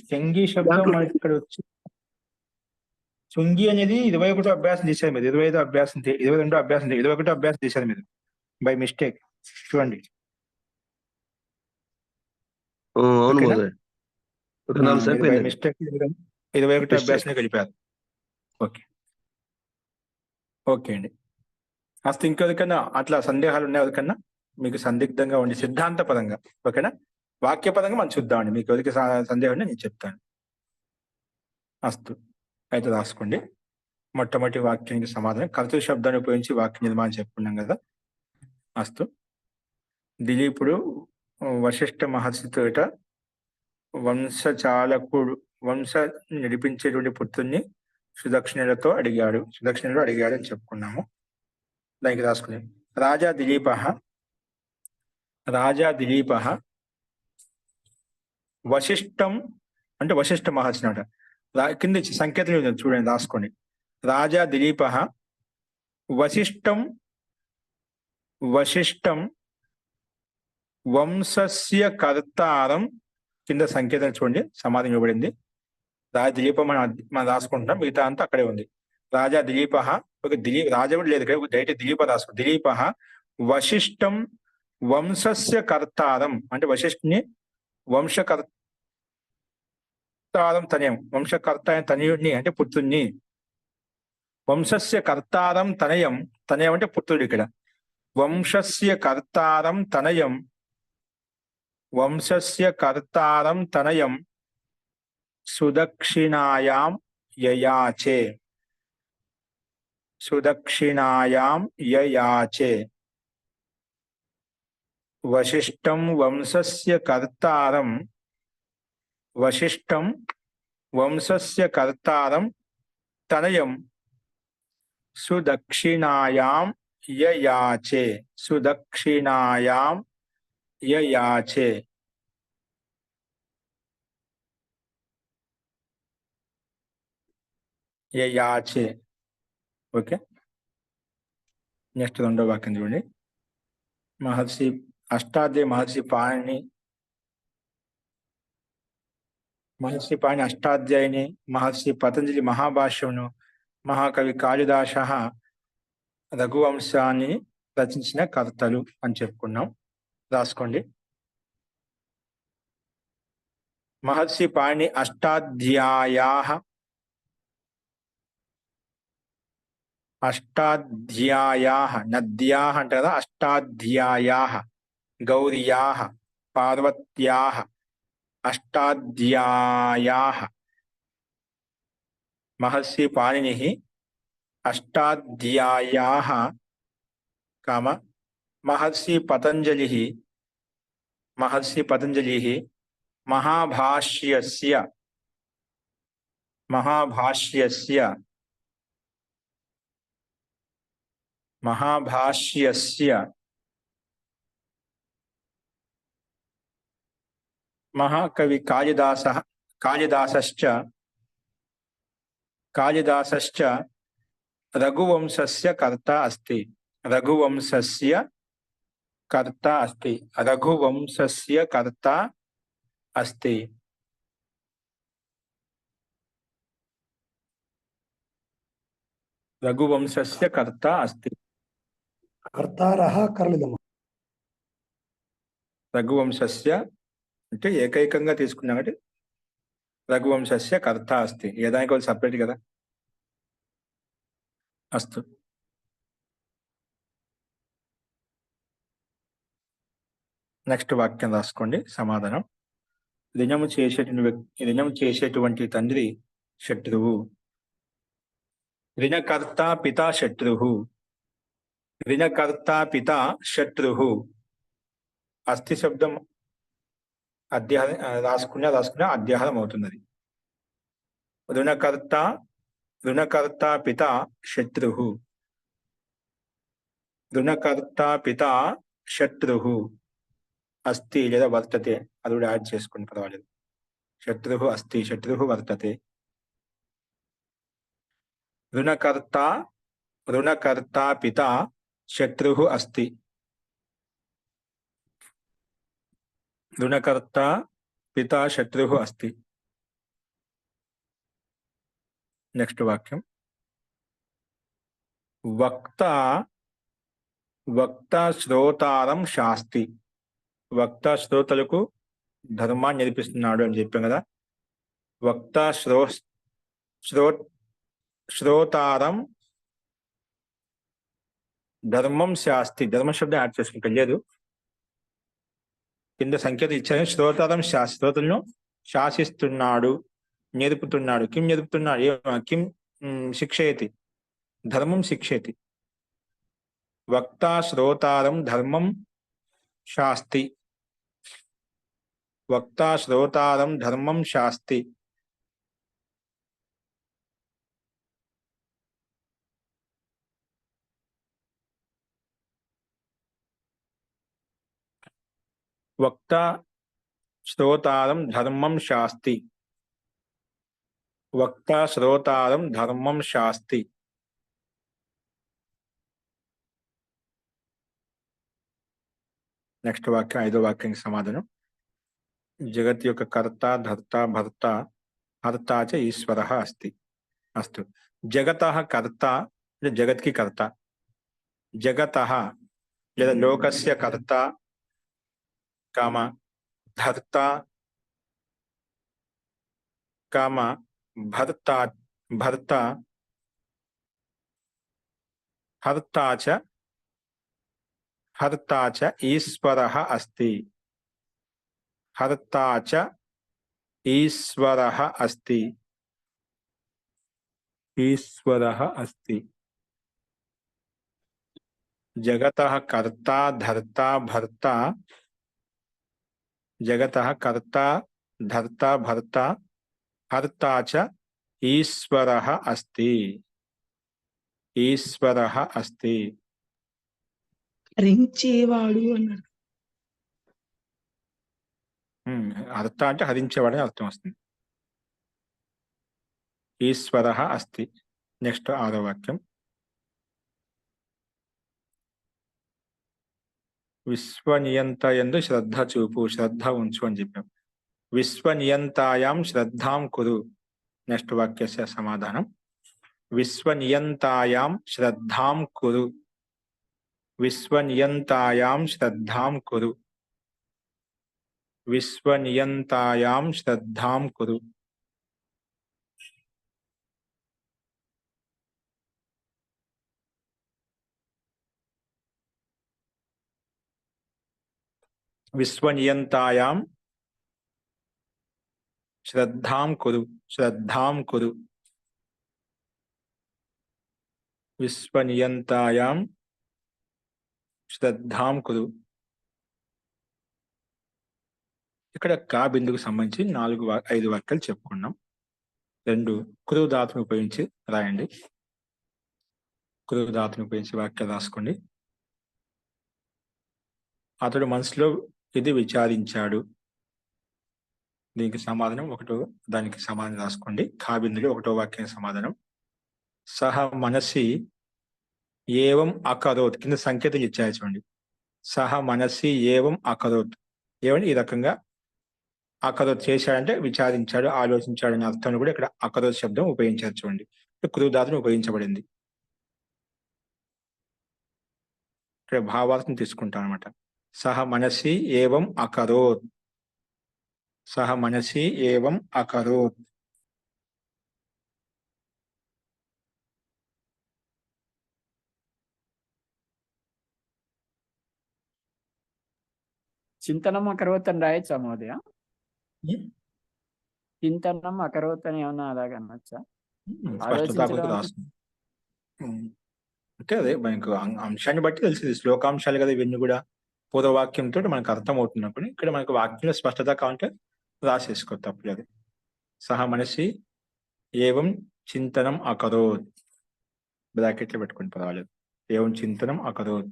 చెంగి శబ్దం మనకి ఇక్కడ వచ్చి చుంగి అనేది 21వ అభ్యాసం తీశారు మీరు, 22వ అభ్యాసం, 22వ అభ్యాసం, 21వ అభ్యాసం తీశారు మీరు బై మిస్టేక్. చూడండి. అవును మహోదయ, బై మిస్టేక్ 21వ అభ్యాసం కలిపారు. ఓకే ఓకే అండి. అసలు ఇంకెవరికన్నా అట్లా సందేహాలు ఉన్నాయి? ఎవరికన్నా మీకు సందిగ్ధంగా ఉండి సిద్ధాంత పరంగా, ఓకేనా? వాక్య పరంగా మనం చూద్దామండి. మీకు ఎవరికి సందేహం ఉంటే నేను చెప్తాను. అస్తు, అయితే రాసుకోండి. మొట్టమొదటి వాక్యానికి సమాధానం కర్తృ శబ్దాన్ని ఉపయోగించి వాక్య నిర్మాణం చెప్పుకున్నాం కదా. అస్తు, దిలీపుడు వశిష్ఠ మహర్షితోట వంశచాలకుడు వంశ నడిపించేటువంటి పుత్రుణ్ణి సుదక్షిణలో అడిగాడు అని చెప్పుకున్నాము. దానికి రాసుకునే రాజా దిలీప వశిష్ఠం అంటే వశిష్ఠ మహర్షి అనమాట. కింద సంకేతం చూడండి, రాసుకోండి. రాజా దిలీప వశిష్ఠం వంశస్య కర్తారం, కింద సంకేతం చూడండి, సమాధి ఇవ్వబడింది. రాజా దిలీప మనం రాసుకుంటున్నాం, మిగతా అంతా అక్కడే ఉంది. రాజా దిలీప, ఒక రాజా కూడా లేదు, డైరెక్ట్ దిలీప రాసుకో. దిలీప వశిష్ఠం వంశస్య కర్తారం అంటే వశిష్ఠుని వంశకర్తారం తనయం, వంశకర్త తనయుడిని అంటే పుత్రుణ్ణి. వంశస్య కర్తారం తనయం అంటే పుత్రుడు. ఇక్కడ వంశస్య కర్తారం తనయం సుదక్షిణాయాం యయాచే. వశిష్ఠం వంశస్య కర్తారం తనయం సుదక్షిణాయాం యయాచే. ఓకే. నెక్స్ట్ రెండో వాక్యం చూడండి. అష్టాధ్యాయ మహర్షి పాణిని అష్టాధ్యాయిని, మహర్షి పతంజలి మహాభాష్యమును, మహాకవి కాళిదాస రఘువంశాన్ని రచించిన కర్తలు అని చెప్పుకున్నాం. రాసుకోండి. మహర్షి పాణి అష్టాధ్యాయాః నద్యాః అంటే కదా, అష్టాధ్యాయాః గౌర్యాః పార్వత్యాః అష్టాధ్యాయాః. మహర్షి పాణినిః అష్టాధ్యాయాః మహర్షి పతంజలిః మహాభాష్యస్య మహాకవి కాళిదాసశ్చ రఘువంశస్య కర్త అస్తి. రఘువంశస్య కర్త అస్తి. రఘువంశస్య కర్త అస్తి. కర్తారః కర్లిదమ. రఘువంశస్య అంటే ఏకైకంగా తీసుకున్నాం అంటే రఘువంశస్య కర్త అస్తి. ఏదానికి వాళ్ళు సపరేట్ కదా. అస్తు. నెక్స్ట్ వాక్యం రాసుకోండి. సమాధానం. దినము చేసేటువంటి తండ్రి శత్రువు. రిణకర్త పితా శత్రువు. అస్థి శబ్దం అధ్యాహం రాసుకున్నా అధ్యాహారం అవుతున్నది. రుణకర్త పితా శత్రువు. అస్తి లేదా వర్తతే, అది కూడా యాడ్ చేసుకుని పర్వాలేదు. శత్రువు అస్తి, శత్రువు వర్తతే. రుణకర్త పితా శత్రువు అస్తి. రుణకర్త పితా శత్రువు అస్తి. నెక్స్ట్ వాక్యం. వక్త శ్రోతారం శాస్తి. వక్త శ్రోతలకు ధర్మాన్ని నేర్పిస్తున్నాడు అని చెప్పాం కదా. వక్త శ్రోతారం ధర్మం శాస్తి. ధర్మ శబ్దం యాడ్ చేసుకుంటాం లేదు, కింద సంకేతం ఇచ్చారు. శ్రోతారం శాస్తి, శ్రోతలను శాసిస్తున్నాడు, నేర్పుతున్నాడు. కిం నేర్పుతున్నాడు? కిం శిక్షయతి, ధర్మం శిక్షయతి. వక్త శ్రోతారం ధర్మం శాస్తి. వక్తా శ్రోతారం ధర్మం శాస్తి. వక్తా శ్రోతారం ధర్మం శాస్తి. వక్తా శ్రోతారం ధర్మం శాస్తి. నెక్స్ట్ వాక్యం, ఐదో వాక్యానికి సమాధానం. జగత్ యొక్క కర్త ధర్త భర్త హర్త చ ఈశ్వర అస్తి. అస్తు. జగతః కర్త అంటే జగత్కి కర్త. జగతః లేదా లోకస్య కర్త కామ ధర్త కామ భర్త భర్త హర్తా చ ఈశ్వరః అస్తి. హర్తా చ ఈశ్వరః అస్తి. ఈశ్వరః అస్తి. జగతః కర్త ధర్త భర్త. జగతః కర్త ధర్త భర్త హర్తా చ ఈశ్వరః అస్తి. ఈశ్వరః అస్తి. హరించేవాడు అన్నాడు. హర్త అంటే హరించేవాడని అర్థం వస్తుంది. ఈశ్వరః అస్తి. నెక్స్ట్ ఆరో వాక్యం. విశ్వనియంతయందు శ్రద్ధ చూపు, శ్రద్ధ ఉంచు అని చెప్పాం. విశ్వనియంతాయాం శ్రద్ధాం కురు. నెక్స్ట్ వాక్యస్య సమాధానం. విశ్వనియంతాయాం శ్రద్ధాం కురు. విశ్వనియంతాయాం శ్రద్ధాం కురు. విశ్వనియంతాయాం శ్రద్ధాం కురు. విశ్వనియంతాయాం శ్రద్ధాం కురు. శ్రద్ధాం కురు. విశ్వనియంతాయాం శ్రద్ధాం కురు. ఇక్కడ కా బిందుకు సంబంధించి 5 వాక్యాలు చెప్పుకున్నాం. 2 కురు ధాతుని ఉపయోగించి రాయండి. కురు ధాతుని ఉపయోగించి వాక్యాలు రాసుకోండి. అతడు మనసులో ఇది విచారించాడు. దీనికి సమాధానం దానికి సమాధానం రాసుకోండి. ఖా బిందులో 1వ వాక్యానికి సమాధానం. సహ మనసి ఏవం అకరోత్. కింద సంకేతం ఇచ్చారు చూడండి. సహ మనసి ఏవం అకరోత్. ఏమని ఈ రకంగా అకరోత్ చేశాడంటే విచారించాడు, ఆలోచించాడు అనే అర్థంలో కూడా ఇక్కడ అకరోత్ శబ్దం ఉపయోగించారు చూడండి. కురు ధాతుని ఉపయోగించబడింది. ఇక్కడ భావార్థం తీసుకుంటాం అనమాట. సహ మనసి ఏవం అకరోత్. సహ మనసి ఏవం అకరోత్. చింతనం అకరోత్ అని రాయొచ్చా మహోదయ? చింతనం అకరోత్ అని ఏమన్నా అలాగ అనొచ్చా? అంటే అదే మనకు అంశాన్ని బట్టి తెలిసింది. శ్లోకాంశాలు కదా ఇవన్నీ కూడా. పూర్వవాక్యంతో మనకు అర్థం అవుతున్నప్పుడు ఇక్కడ మనకు వాక్యంలో స్పష్టత కావాలంటే రాసేసుకో, తప్పలేదు. సహ మనసి ఏవం చింతనం అకరోత్. బ్రాకెట్లో పెట్టుకుని పర్వాలేదు. ఏవం చింతనం అకరోత్.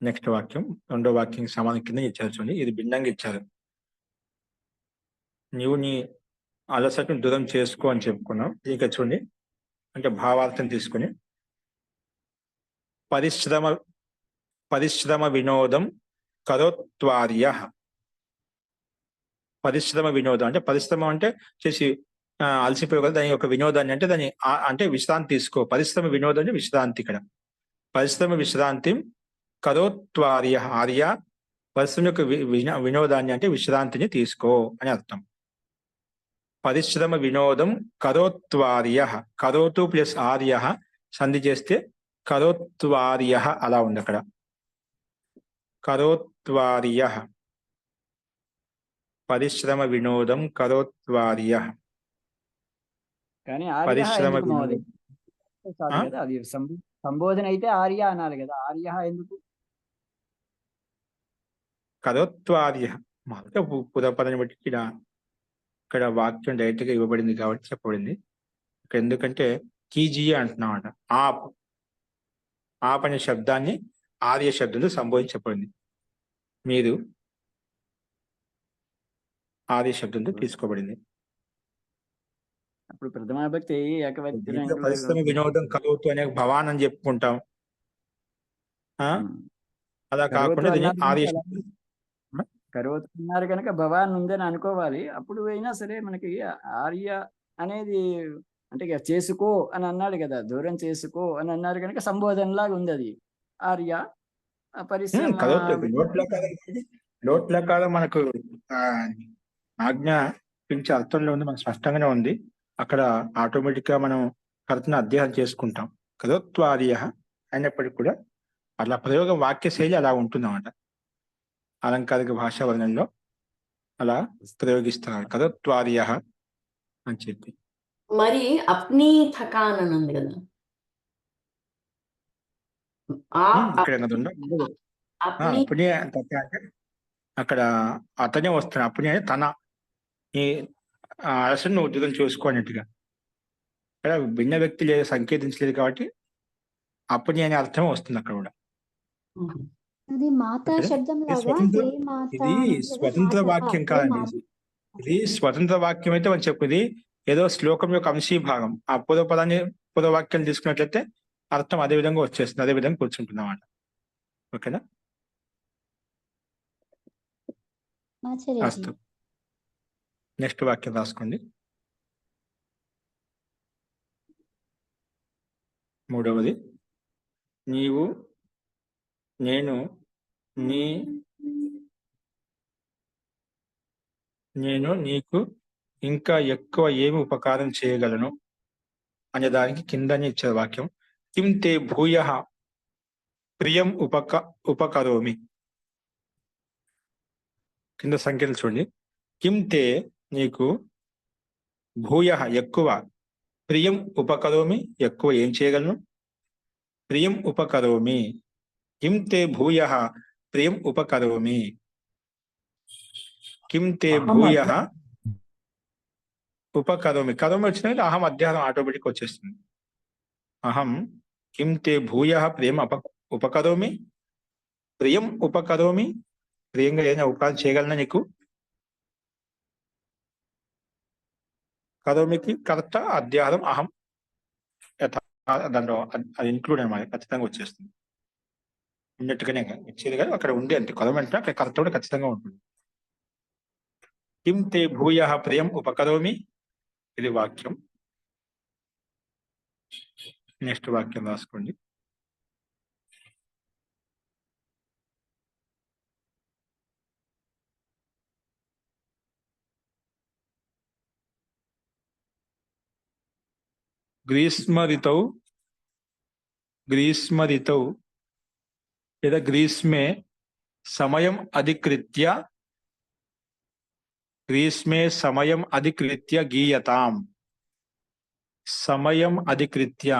నెక్స్ట్ వాక్యం, 2వ వాక్యం సమానం కింద ఇచ్చారు చూడండి. ఇది భిన్నంగా ఇచ్చారు. నీవు నీ అలసటను దూరం చేసుకో అని చెప్పుకున్నావు. ఇక చూడండి, అంటే భావార్థం తీసుకుని పరిశ్రమ వినోదం కరోత్వార్య. పరిశ్రమ వినోదం అంటే పరిశ్రమ అంటే చేసి అలసిపోయి దాని యొక్క వినోదాన్ని అంటే దాన్ని అంటే విశ్రాంతి తీసుకో. పరిశ్రమ వినోదం అంటే విశ్రాంతి. ఇక్కడ పరిశ్రమ విశ్రాంతి కరోత్వార్య. ఆర్య పరిశ్రమ యొక్క వినోదాన్ని అంటే విశ్రాంతిని తీసుకో అని అర్థం. పరిశ్రమ వినోదం కరోత్వార్య. కరోతు ప్లస్ ఆర్య సంధి చేస్తే కరోత్వార్య అలా ఉంది అక్కడ. కరోత్వార్య. పరిశ్రమ వినోదం కరోత్వార్య. కానీ పరిశ్రమ అది సంబోధన అయితే ఆర్య అనాలి కదా, ఆర్య ఎందుకు? కరోత్వార్య మామూలుగా పూర్వపదాన్ని బట్టి ఇక్కడ వాక్యం డైరెక్ట్ గా ఇవ్వబడింది కాబట్టి చెప్పబడింది. ఇక్కడ ఎందుకంటే కీజీయ అంటున్నామాట. ఆప్ అనే శబ్దాన్ని ఆర్య శబ్దంతో సంబోధించబడింది. మీరు ఆర్య శబ్దంతో తీసుకోబడింది. అప్పుడు ప్రథమా భక్తి ఏకవ్యక్తి దీంట్లో పరిశ్రమ వినోదం కరోతు అనే భవాన్ అని చెప్పుకుంటాం. అలా కాకుండా దీన్ని ఆర్య శబ్దం కరోతు అన్నారు కనుక భవాన్ ఉందని అనుకోవాలి. అప్పుడు అయినా సరే మనకి ఆర్య అనేది అంటే ఇక చేసుకో అని అన్నాడు కదా, దూరం చేసుకో అని అన్నారు కనుక సంబోధనలాగా ఉంది అది ఆర్య పరిశ్రమ. కరోతు నోట్ల కాలం మనకు ఆజ్ఞ పిలిచే అర్థంలో ఉంది, మనకు స్పష్టంగానే ఉంది. అక్కడ ఆటోమేటిక్ గా మనం కర్తను అధ్యయనం చేసుకుంటాం. కరోత్వార్య అయినప్పటికీ కూడా అట్లా ప్రయోగం వాక్య శైలి అలా ఉంటుందన్నమాట. అలంకారిక భాషా వర్ణంలో అలా ప్రయోగిస్తున్నారు కరోత్వార్య అని చెప్పి. మరి అప్నీ థకాన్ అని ఉంది కదా, ఇక్కడ అప్పుడే అంటే అక్కడ అతనే వస్తాడు. అప్పుడే తన ఈ అరసును ఉద్యోగం చూసుకోనట్టుగా ఇక్కడ భిన్న వ్యక్తి లేదు, సంకేతించలేదు కాబట్టి అప్పుడే అనే అర్థం వస్తుంది అక్కడ కూడా. అది మాతా శబ్దం లాగా ఇది స్వతంత్ర వాక్యం కాదండి. ఇది స్వతంత్ర వాక్యం అయితే మనం చెప్పుది ఏదో శ్లోకం యొక్క అంశీభాగం. ఆ పూర్వ వాక్యం తీసుకున్నట్లయితే అర్థం అదే విధంగా వచ్చేస్తుంది, అదే విధంగా కూర్చుంటుంది అన్నమాట. ఓకేనా? అస్తు. నెక్స్ట్ వాక్యం రాసుకోండి. 3వది, నీవు నేను నీకు ఇంకా ఎక్కువ ఏమి ఉపకారం చేయగలను అనే దానికి కిందనే ఇచ్చే వాక్యం. కిం తే భూయః ప్రియం ఉపకరోమి. కింద సంఖ్యలు చూడండి. కిం తే నీకు భూయః ఎక్కువ, ప్రియం ఉపకరోమి ఎక్కువ ఏం చేయగలను, ప్రియం ఉపకరోమి. కిం తే భూయః ప్రియం ఉపకరోమి. కిం తే భూయః ఉపకరోమి. కరోమి వచ్చినది అహం అధ్యాసం ఆటోమేటిక్ వచ్చేస్తుంది. అహం కిం తే భూయః ప్రియం ఉపకరోమి, ప్రియం ఉపకరోమి. ప్రియంగా ఏదైనా ఉపకారం చేయగలనా నీకు. కరోమికి కర్త అధ్యాసం అహం దాంట్లో అది ఇంక్లూడ్ అనమాట, ఖచ్చితంగా వచ్చేస్తుంది. ఉన్నట్టుగానే ఇచ్చేది కానీ అక్కడ ఉంది అంతే. కరోమి అంటే అక్కడ కర్త కూడా ఖచ్చితంగా ఉంటుంది. కిం తే భూయః ప్రియం ఉపకరోమి, ఇది వాక్యం. నెక్స్ట్ వాక్యం రాసుకోండి. గ్రీష్మ ఋతౌ లేదా గ్రీష్మే సమయం అధికృత్య గీయతాం. సమయం అధికృత్య,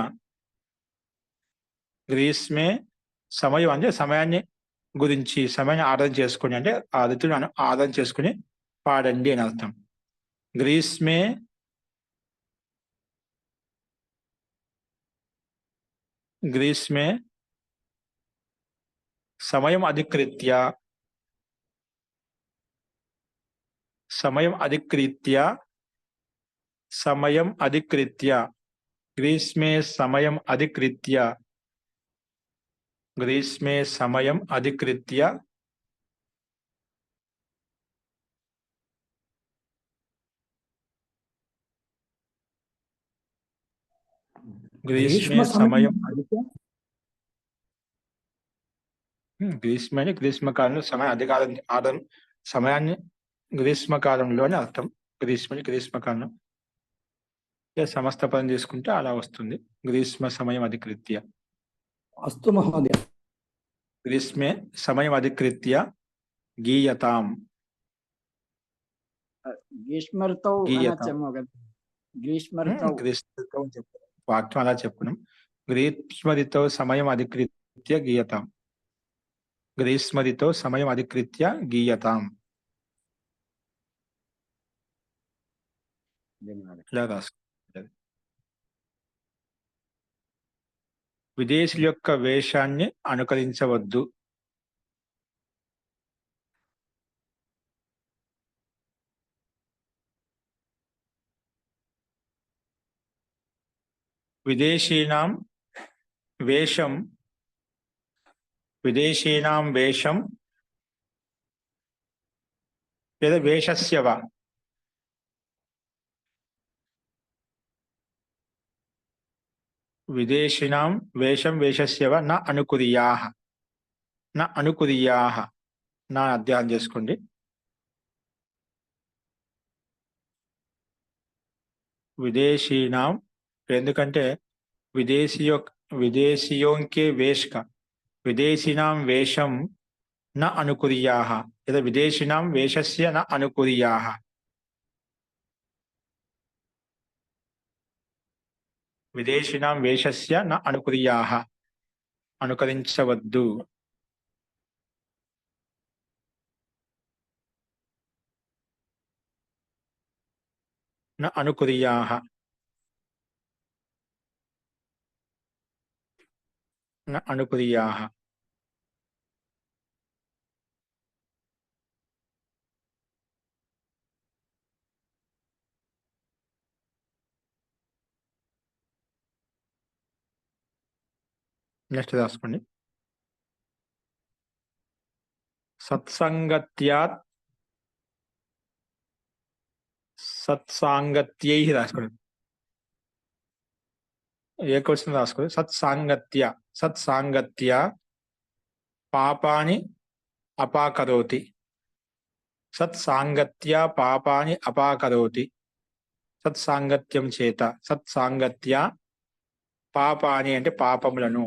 గ్రీష్మే సమయం అంటే సమయాన్ని గురించి, సమయాన్ని ఆరాధన చేసుకుని అంటే ఆ ఋతువును ఆరాధన చేసుకుని పాడండి అని అర్థం. గ్రీష్మే సమయం అధికృత్య గ్రీష్మే సమయం అధికృత్య గ్రీష్మ సమయం గ్రీష్మ గ్రీష్మకాలంలో సమయం అధికారం సమయాన్ని గ్రీష్మకాలంలోనే అర్థం. గ్రీష్మకాలం సమస్త పదం తీసుకుంటే అలా వస్తుంది. గ్రీష్మ సమయం అధికృత్య. అస్తు మహోదయ. గ్రీష్మే సమయం అధికృత్య గీయతాం. గ్రీష్మర్తౌ గీయతాం. గ్రీష్మర్తౌ వాక్యం అలా చెప్పుకున్నాం. గ్రీష్మరితో సమయం అధికృత్య గీయతాం. గ్రీష్మరితో సమయం అధికృత్య గీయతాం. ఇలా రాసుకోవాలి. విదేశీయుల యొక్క వేషాన్ని అనుకరించవద్దు. విదేశీనాం వేషం లేదా వేషస్య వా విదేశినాం వేషం వేషస్య వా న అనుకుర్యాః. నా అధ్యయనం చేసుకోండి. విదేశీనాం, ఎందుకంటే విదేశీయోంకే వేష్క విదేశీనాం వేషం న అనుకుర్యాః లేదా విదేశీనాం వేషస్య న అనుకుర్యాః. విదేశీనాం వేషస్య న అనుకుర్యాః, అనుకరించవద్దు. న అనుకుర్యాః, న అనుకుర్యాః. నెక్స్ట్ రాసుకోండి. సత్సాంగత్యై రాసుకోండి. ఏ క్వశ్చన్ రాసుకోండి. సత్సాంగత్య పాపాని అపాకరోతి. సత్సాంగత్య పాపాని అపాకరోతి. సత్సాంగత్యం చేత, సత్సాంగత్య పాపాని అంటే పాపములను,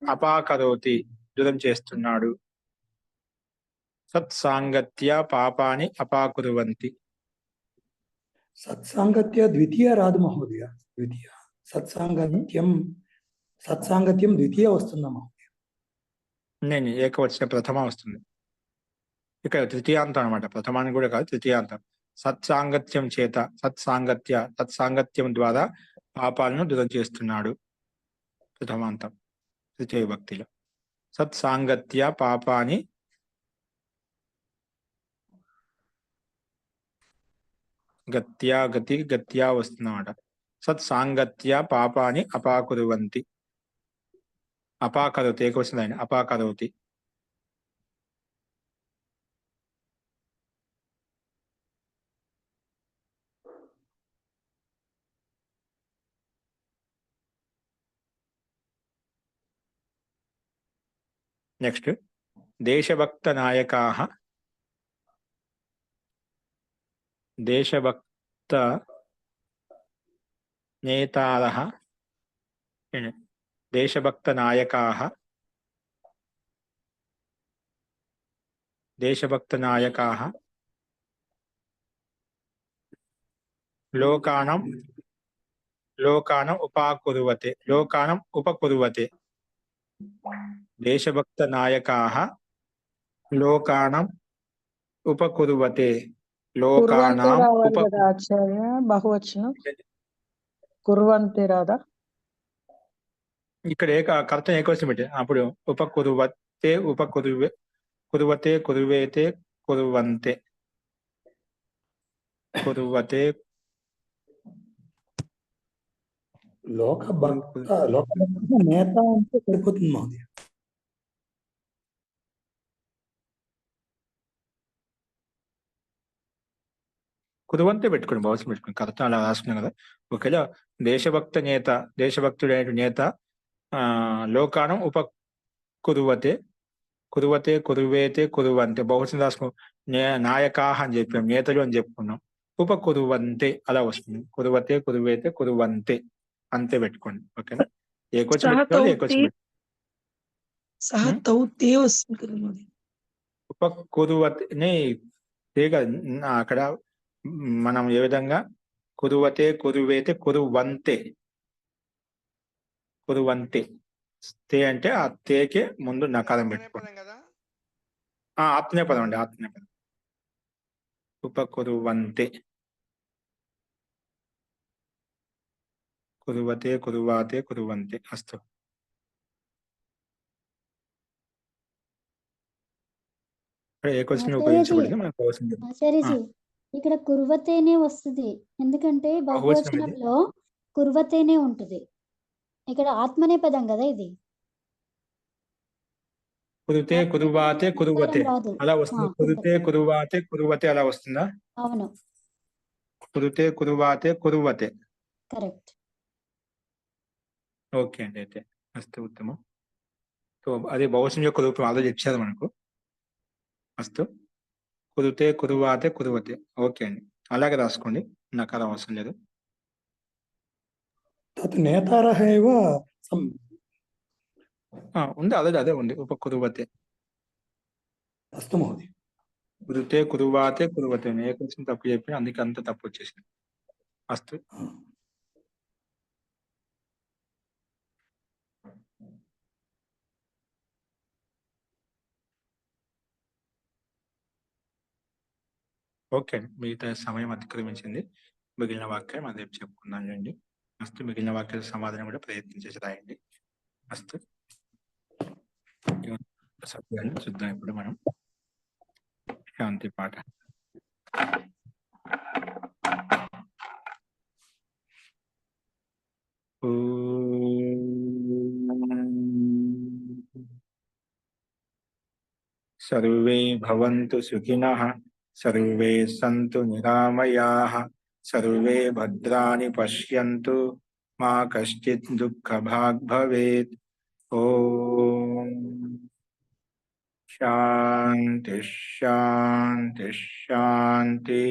అపాకరోతి దూరం చేస్తున్నాడు. సత్సాంగత్య పాపాని అపాకుర్వంతి. సత్సాంగత్య ద్వితీయ రాదు మహోదయ. ద్వితీయ సత్సాంగత్యం ద్వితీయ వస్తుందా మహోదయ? నేను ఏకవచన ప్రథమ వస్తుంది. ఇక్కడ తృతీయాంతం అనమాట. ప్రథమాన్ని కూడా కాదు, తృతీయాంతం. సత్సాంగత్యం చేత, సత్సాంగత్యం ద్వారా పాపాలను దూరం చేస్తున్నాడు. ప్రథమాంతం తృతీయ విభక్తిలో. సత్సాంగత్య పాపాని గత్యా వస్తుందన్నమాట. సత్సాంగత్య పాపాని అపాకుర్వంతి. అపాకరోతి ఏకవచనం ఆయన అపాకరోతి. నెక్స్ట్ దేశభక్త నాయకాః దేశభక్త నేతారః దేశభక్త నాయకాః లోకానం ఉపకుర్వతే. దేశభక్త నాయకాః లోకానం ఉపకుర్వతే. ఆచార్య బహువచనం కుర్వంతే రాదా? ఇక్కడ కర్త ఏకవచనం పెట్టే అప్పుడు ఉపకుర్వతే కుర్వతే కుర్వేతే కుర్వంతే కుర్వతే. లోకభక్త నేత అంటే సరిపోతుంది మహోదయ. కురువంతే పెట్టుకోండి, భావసం పెట్టుకోండి. కర్త అలా రాసుకున్నాం కదా. ఒకవేళ దేశభక్తుడైన నేత లోకానం ఉపకుర్వతే కురువేతే కురువంతే. బహువచనం రాసుకున్నాం. నాయకాః అని చెప్పాం, నేతలు అని చెప్పుకున్నాం. ఉపకుర్వంతే అలా వస్తుంది. కురువతే కురువేతే కురువంతే అంతే పెట్టుకోండి. ఓకేనా? ఏకవచనం ఉపకుర్వతే అక్కడ మనం ఏ విధంగా కురువతే కురువేతే కురువంతే కురువంతే. తే అంటే ఆ తేకే ముందు నకారం పెట్టుకోండి. ఆత్మీయ పదం అండి, ఆత్మీయ పదం. ఉపకురువంతే, కురువతే, కురువాతే, కురువంతే. అస్తు. ఏ క్వశ్చన్ ఆచార్యజీ ఉపయోగించబడింది మనకు అవసరం లేదు. ఆచార్యజీ ఇక్కడ కుర్వతేనే వస్తుంది, ఎందుకంటే బహువచనం ఇది. బహువచనంలో కుర్వతేనే ఉంటుంది. ఇక్కడ ఆత్మనే పదం కదా ఇది. కురుతే, ఆత్మనే కురువాతే, పదం కురువతే నకారం రాదు. అలా వస్తుంది. కురుతే, కుర్వతే. కురువాతే, కురువతే అలా వస్తుందా? అవును, కురుతే, కురువాతే, కురువతే. కరెక్ట్. ఓకే అండి, అయితే అస్తు, ఉత్తమం. సో అది బహువచనం యొక్క రూపం ఆల్రెడీ ఇచ్చారు మనకు. అస్తు. కురుతే, కురువాతే, కురువతే. ఓకే అండి, అలాగే రాసుకోండి, నకారం అవసరం లేదు. తత్ నేతారः एव ఉంది, అదే ఉంది, ఉపకురువతే. అస్తు మహోదయ. కురుతే, కురువాతే, కురువతే. ఏ క్వశ్చన్ తప్పు చెప్పి అందుకే అంత తప్పు వచ్చేసింది. అస్తు. ఓకే అండి, మిగతా సమయం అతిక్రమించింది. మిగిలిన వాక్యం అది రేపు చెప్పుకుందాం అండి. అస్తు. మిగిలిన వాక్యాల సమాధానం కూడా ప్రయత్నం చేసి రాయండి. అస్తు. సత్యాన్ని చూద్దాం ఇప్పుడు మనం. శాంతి పాఠ. సర్వే భవంతు సుఖినః, సర్వే సంతు నిరామయాః, సర్వే భద్రాణి పశ్యంతు, మా కశ్చిత్ దుఃఖభాగ్ భవేత్. ఓం శాంతి శాంతి శాంతి.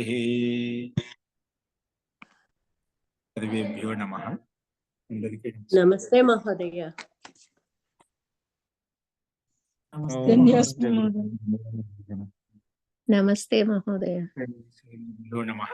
సర్వేభ్యో నమః. అందరికీ నమస్తే మహోదయ. ధన్యవాదాలు మహోదయ. నమస్తే మహోదయ. నమః.